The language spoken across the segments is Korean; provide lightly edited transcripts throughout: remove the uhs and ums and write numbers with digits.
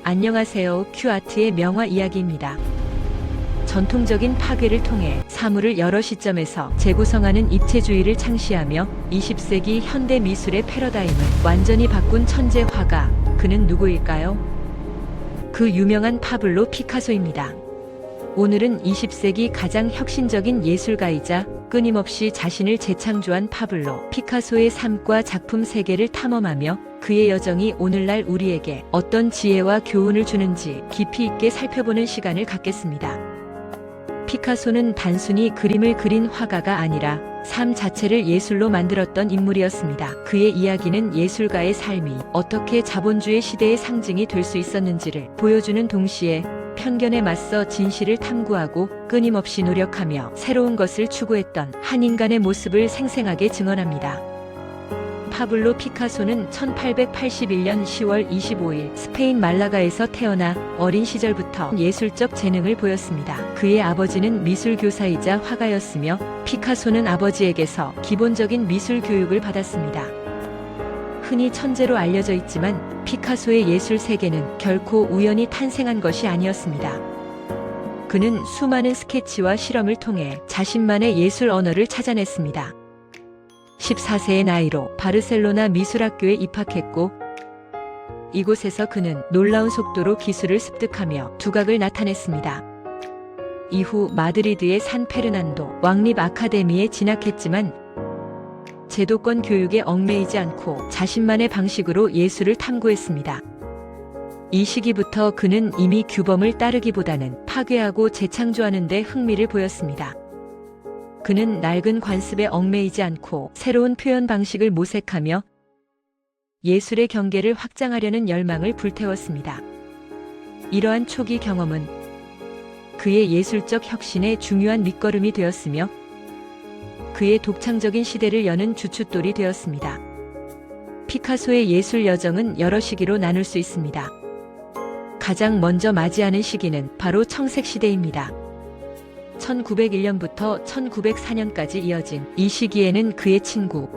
안녕하세요. 큐아트의 명화 이야기입니다. 전통적인 파괴를 통해 사물을 여러 시점에서 재구성하는 입체주의를 창시하며 20세기 현대 미술의 패러다임을 완전히 바꾼 천재 화가, 그는 누구일까요? 그 유명한 파블로 피카소입니다. 오늘은 20세기 가장 혁신적인 예술가이자 끊임없이 자신을 재창조한 파블로 피카소의 삶과 작품 세계를 탐험하며 그의 여정이 오늘날 우리에게 어떤 지혜와 교훈을 주는지 깊이 있게 살펴보는 시간을 갖겠습니다. 피카소는 단순히 그림을 그린 화가가 아니라 삶 자체를 예술로 만들었던 인물이었습니다. 그의 이야기는 예술가의 삶이 어떻게 자본주의 시대의 상징이 될 수 있었는지를 보여주는 동시에 편견에 맞서 진실을 탐구하고 끊임없이 노력하며 새로운 것을 추구했던 한 인간의 모습을 생생하게 증언합니다. 파블로 피카소는 1881년 10월 25일 스페인 말라가에서 태어나 어린 시절부터 예술적 재능을 보였습니다. 그의 아버지는 미술 교사이자 화가였으며 피카소는 아버지에게서 기본적인 미술 교육을 받았습니다. 흔히 천재로 알려져 있지만 피카소의 예술 세계는 결코 우연히 탄생한 것이 아니었습니다. 그는 수많은 스케치와 실험을 통해 자신만의 예술 언어를 찾아냈습니다. 14세의 나이로 바르셀로나 미술학교에 입학했고 이곳에서 그는 놀라운 속도로 기술을 습득하며 두각을 나타냈습니다. 이후 마드리드의 산 페르난도 왕립 아카데미에 진학했지만 제도권 교육에 얽매이지 않고 자신만의 방식으로 예술을 탐구했습니다. 이 시기부터 그는 이미 규범을 따르기보다는 파괴하고 재창조하는 데 흥미를 보였습니다. 그는 낡은 관습에 얽매이지 않고 새로운 표현 방식을 모색하며 예술의 경계를 확장하려는 열망을 불태웠습니다. 이러한 초기 경험은 그의 예술적 혁신의 중요한 밑거름이 되었으며 그의 독창적인 시대를 여는 주춧돌이 되었습니다. 피카소의 예술 여정은 여러 시기로 나눌 수 있습니다. 가장 먼저 맞이하는 시기는 바로 청색 시대입니다. 1901년부터 1904년까지 이어진 이 시기에는 그의 친구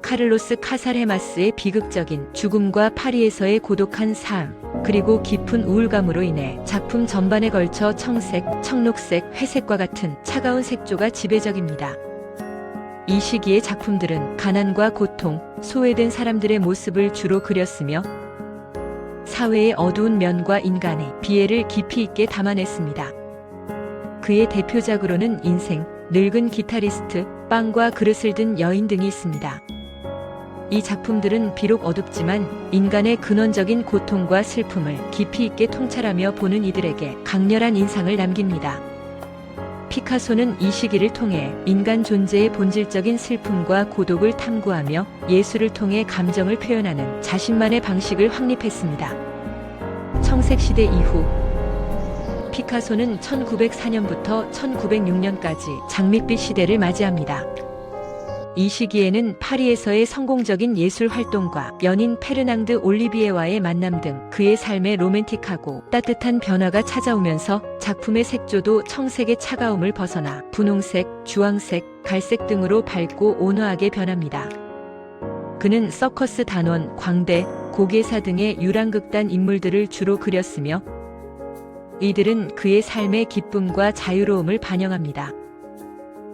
카를로스 카사레마스의 비극적인 죽음과 파리에서의 고독한 삶, 그리고 깊은 우울감으로 인해 작품 전반에 걸쳐 청색, 청록색, 회색과 같은 차가운 색조가 지배적입니다. 이 시기의 작품들은 가난과 고통, 소외된 사람들의 모습을 주로 그렸으며 사회의 어두운 면과 인간의 비애를 깊이 있게 담아냈습니다. 그의 대표작으로는 인생, 늙은 기타리스트, 빵과 그릇을 든 여인 등이 있습니다. 이 작품들은 비록 어둡지만 인간의 근원적인 고통과 슬픔을 깊이 있게 통찰하며 보는 이들에게 강렬한 인상을 남깁니다. 피카소는 이 시기를 통해 인간 존재의 본질적인 슬픔과 고독을 탐구하며 예술을 통해 감정을 표현하는 자신만의 방식을 확립했습니다. 청색시대 이후 피카소는 1904년부터 1906년까지 장밋빛 시대를 맞이합니다. 이 시기에는 파리에서의 성공적인 예술 활동과 연인 페르낭드 올리비에와의 만남 등 그의 삶에 로맨틱하고 따뜻한 변화가 찾아오면서 작품의 색조도 청색의 차가움을 벗어나 분홍색, 주황색, 갈색 등으로 밝고 온화하게 변합니다. 그는 서커스 단원, 광대, 고개사 등의 유랑극단 인물들을 주로 그렸으며 이들은 그의 삶의 기쁨과 자유로움을 반영합니다.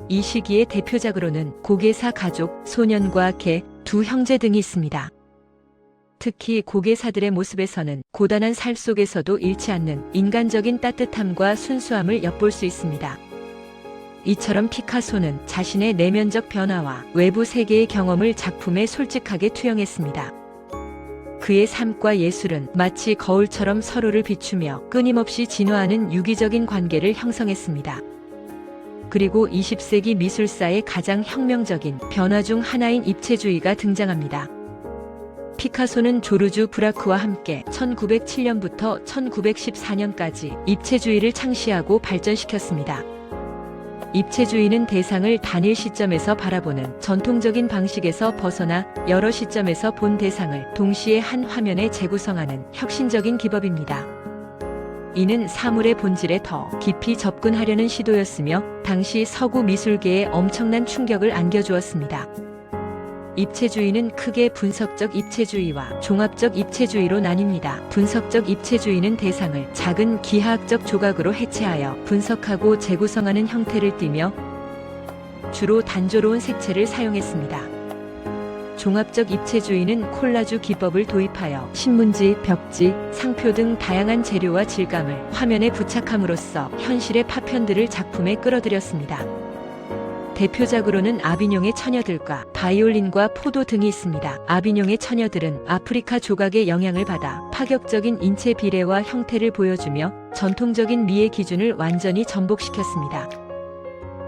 이 시기의 대표작으로는 고개사 가족, 소년과 개, 두 형제 등이 있습니다. 특히 고개사들의 모습에서는 고단한 삶 속에서도 잃지 않는 인간적인 따뜻함과 순수함을 엿볼 수 있습니다. 이처럼 피카소는 자신의 내면적 변화와 외부 세계의 경험을 작품에 솔직하게 투영했습니다. 그의 삶과 예술은 마치 거울처럼 서로를 비추며 끊임없이 진화하는 유기적인 관계를 형성했습니다. 그리고 20세기 미술사의 가장 혁명적인 변화 중 하나인 입체주의가 등장합니다. 피카소는 조르주 브라크와 함께 1907년부터 1914년까지 입체주의를 창시하고 발전시켰습니다. 입체주의는 대상을 단일 시점에서 바라보는 전통적인 방식에서 벗어나 여러 시점에서 본 대상을 동시에 한 화면에 재구성하는 혁신적인 기법입니다. 이는 사물의 본질에 더 깊이 접근하려는 시도였으며 당시 서구 미술계에 엄청난 충격을 안겨주었습니다. 입체주의는 크게 분석적 입체주의와 종합적 입체주의로 나뉩니다. 분석적 입체주의는 대상을 작은 기하학적 조각으로 해체하여 분석하고 재구성하는 형태를 띠며 주로 단조로운 색채를 사용했습니다. 종합적 입체주의는 콜라주 기법을 도입하여 신문지, 벽지, 상표 등 다양한 재료와 질감을 화면에 부착함으로써 현실의 파편들을 작품에 끌어들였습니다. 대표작으로는 아비뇽의 처녀들과 바이올린과 포도 등이 있습니다. 아비뇽의 처녀들은 아프리카 조각의 영향을 받아 파격적인 인체 비례와 형태를 보여주며 전통적인 미의 기준을 완전히 전복시켰습니다.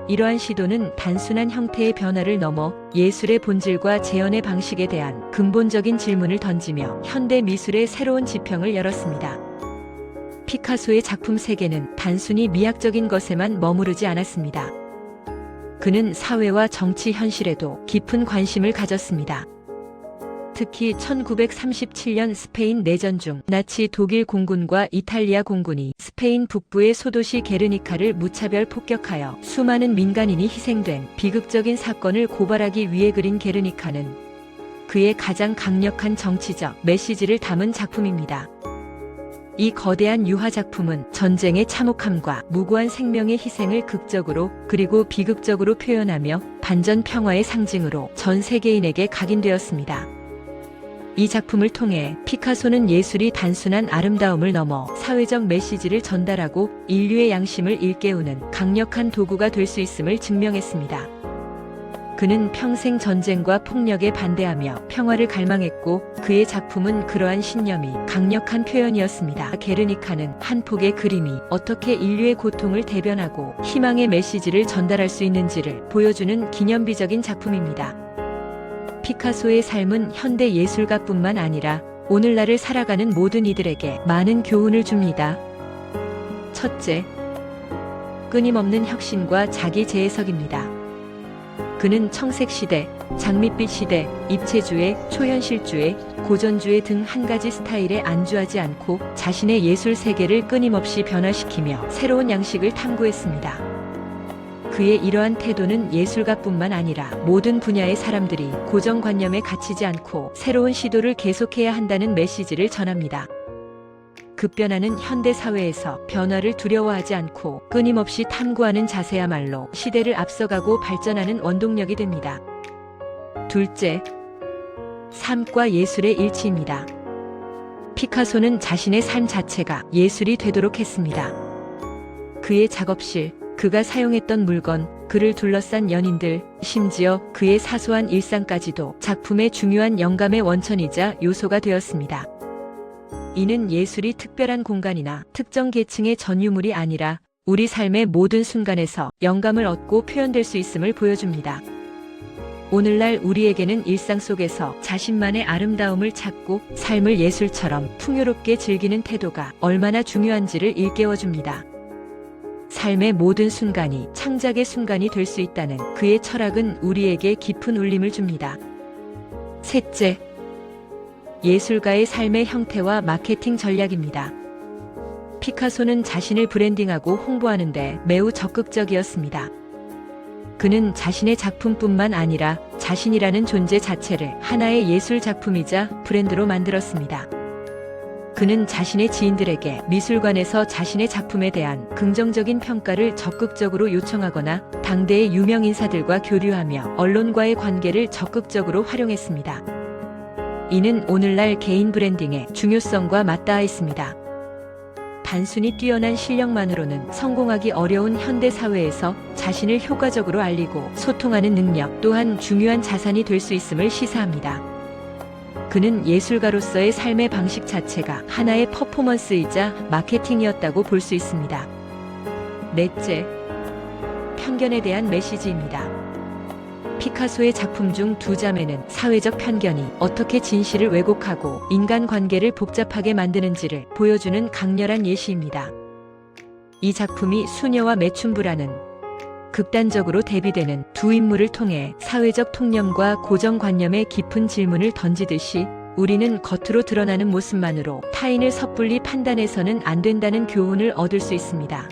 이러한 시도는 단순한 형태의 변화를 넘어 예술의 본질과 재현의 방식에 대한 근본적인 질문을 던지며 현대 미술의 새로운 지평을 열었습니다. 피카소의 작품 세계는 단순히 미학적인 것에만 머무르지 않았습니다. 그는 사회와 정치 현실에도 깊은 관심을 가졌습니다. 특히 1937년 스페인 내전 중 나치 독일 공군과 이탈리아 공군이 스페인 북부의 소도시 게르니카를 무차별 폭격하여 수많은 민간인이 희생된 비극적인 사건을 고발하기 위해 그린 게르니카는 그의 가장 강력한 정치적 메시지를 담은 작품입니다. 이 거대한 유화 작품은 전쟁의 참혹함과 무고한 생명의 희생을 극적으로 그리고 비극적으로 표현하며 반전 평화의 상징으로 전 세계인에게 각인되었습니다. 이 작품을 통해 피카소는 예술이 단순한 아름다움을 넘어 사회적 메시지를 전달하고 인류의 양심을 일깨우는 강력한 도구가 될 수 있음을 증명했습니다. 그는 평생 전쟁과 폭력에 반대하며 평화를 갈망했고 그의 작품은 그러한 신념이 강력한 표현이었습니다. 게르니카는 한 폭의 그림이 어떻게 인류의 고통을 대변하고 희망의 메시지를 전달할 수 있는지를 보여주는 기념비적인 작품입니다. 피카소의 삶은 현대 예술가뿐만 아니라 오늘날을 살아가는 모든 이들에게 많은 교훈을 줍니다. 첫째, 끊임없는 혁신과 자기 재해석입니다. 그는 청색시대, 장밋빛 시대, 입체주의, 초현실주의, 고전주의 등 한 가지 스타일에 안주하지 않고 자신의 예술 세계를 끊임없이 변화시키며 새로운 양식을 탐구했습니다. 그의 이러한 태도는 예술가뿐만 아니라 모든 분야의 사람들이 고정관념에 갇히지 않고 새로운 시도를 계속해야 한다는 메시지를 전합니다. 급변하는 현대 사회에서 변화를 두려워하지 않고 끊임없이 탐구하는 자세야말로 시대를 앞서가고 발전하는 원동력이 됩니다. 둘째, 삶과 예술의 일치입니다. 피카소는 자신의 삶 자체가 예술이 되도록 했습니다. 그의 작업실, 그가 사용했던 물건, 그를 둘러싼 연인들, 심지어 그의 사소한 일상까지도 작품의 중요한 영감의 원천이자 요소가 되었습니다. 이는 예술이 특별한 공간이나 특정 계층의 전유물이 아니라 우리 삶의 모든 순간에서 영감을 얻고 표현될 수 있음을 보여줍니다. 오늘날 우리에게는 일상 속에서 자신만의 아름다움을 찾고 삶을 예술처럼 풍요롭게 즐기는 태도가 얼마나 중요한지를 일깨워줍니다. 삶의 모든 순간이 창작의 순간이 될 수 있다는 그의 철학은 우리에게 깊은 울림을 줍니다. 셋째, 예술가의 삶의 형태와 마케팅 전략입니다. 피카소는 자신을 브랜딩하고 홍보하는데 매우 적극적이었습니다. 그는 자신의 작품뿐만 아니라 자신이라는 존재 자체를 하나의 예술 작품이자 브랜드로 만들었습니다. 그는 자신의 지인들에게 미술관에서 자신의 작품에 대한 긍정적인 평가를 적극적으로 요청하거나 당대의 유명 인사들과 교류하며 언론과의 관계를 적극적으로 활용했습니다. 이는 오늘날 개인 브랜딩의 중요성과 맞닿아 있습니다. 단순히 뛰어난 실력만으로는 성공하기 어려운 현대 사회에서 자신을 효과적으로 알리고 소통하는 능력 또한 중요한 자산이 될 수 있음을 시사합니다. 그는 예술가로서의 삶의 방식 자체가 하나의 퍼포먼스이자 마케팅이었다고 볼 수 있습니다. 넷째, 편견에 대한 메시지입니다. 피카소의 작품 중 두 자매는 사회적 편견이 어떻게 진실을 왜곡하고 인간관계를 복잡하게 만드는지를 보여주는 강렬한 예시입니다. 이 작품이 수녀와 매춘부라는 극단적으로 대비되는 두 인물을 통해 사회적 통념과 고정관념의 깊은 질문을 던지듯이 우리는 겉으로 드러나는 모습만으로 타인을 섣불리 판단해서는 안 된다는 교훈을 얻을 수 있습니다.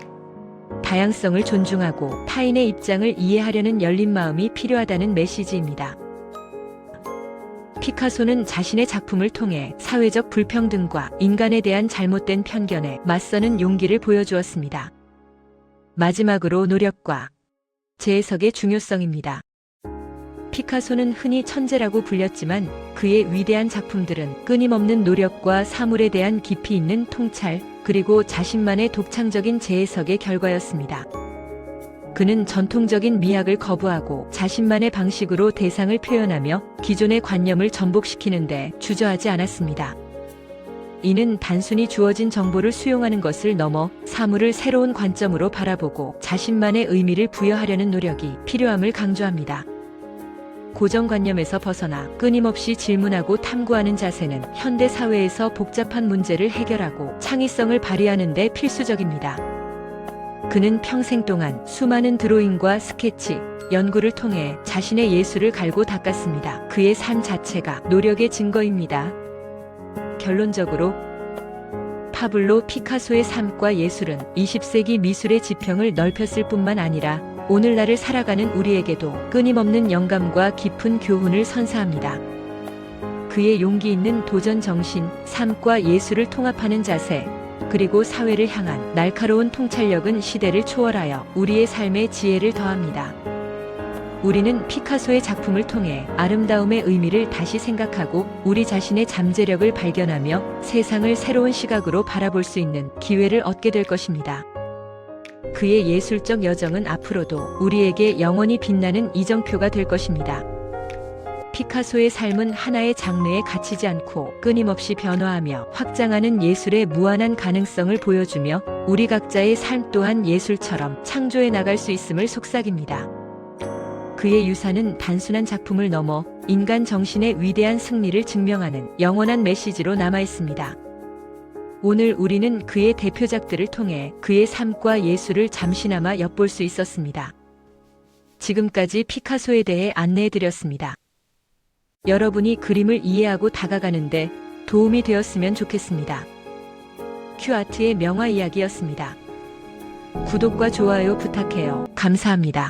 다양성을 존중하고 타인의 입장을 이해하려는 열린 마음이 필요하다는 메시지입니다. 피카소는 자신의 작품을 통해 사회적 불평등과 인간에 대한 잘못된 편견에 맞서는 용기를 보여주었습니다. 마지막으로 노력과 재해석의 중요성입니다. 피카소는 흔히 천재라고 불렸지만 그의 위대한 작품들은 끊임없는 노력과 사물에 대한 깊이 있는 통찰, 그리고 자신만의 독창적인 재해석의 결과였습니다. 그는 전통적인 미학을 거부하고 자신만의 방식으로 대상을 표현하며 기존의 관념을 전복시키는데 주저하지 않았습니다. 이는 단순히 주어진 정보를 수용하는 것을 넘어 사물을 새로운 관점으로 바라보고 자신만의 의미를 부여하려는 노력이 필요함을 강조합니다. 고정관념에서 벗어나 끊임없이 질문하고 탐구하는 자세는 현대 사회에서 복잡한 문제를 해결하고 창의성을 발휘하는 데 필수적입니다. 그는 평생 동안 수많은 드로잉과 스케치, 연구를 통해 자신의 예술을 갈고 닦았습니다. 그의 삶 자체가 노력의 증거입니다. 결론적으로 파블로 피카소의 삶과 예술은 20세기 미술의 지평을 넓혔을 뿐만 아니라 오늘날을 살아가는 우리에게도 끊임없는 영감과 깊은 교훈을 선사합니다. 그의 용기 있는 도전 정신, 삶과 예술을 통합하는 자세, 그리고 사회를 향한 날카로운 통찰력은 시대를 초월하여 우리의 삶에 지혜를 더합니다. 우리는 피카소의 작품을 통해 아름다움의 의미를 다시 생각하고 우리 자신의 잠재력을 발견하며 세상을 새로운 시각으로 바라볼 수 있는 기회를 얻게 될 것입니다. 그의 예술적 여정은 앞으로도 우리에게 영원히 빛나는 이정표가 될 것입니다. 피카소의 삶은 하나의 장르에 갇히지 않고 끊임없이 변화하며 확장하는 예술의 무한한 가능성을 보여주며 우리 각자의 삶 또한 예술처럼 창조해 나갈 수 있음을 속삭입니다. 그의 유산은 단순한 작품을 넘어 인간 정신의 위대한 승리를 증명하는 영원한 메시지로 남아 있습니다. 오늘 우리는 그의 대표작들을 통해 그의 삶과 예술을 잠시나마 엿볼 수 있었습니다. 지금까지 피카소에 대해 안내해드렸습니다. 여러분이 그림을 이해하고 다가가는데 도움이 되었으면 좋겠습니다. 큐아트의 명화 이야기였습니다. 구독과 좋아요 부탁해요. 감사합니다.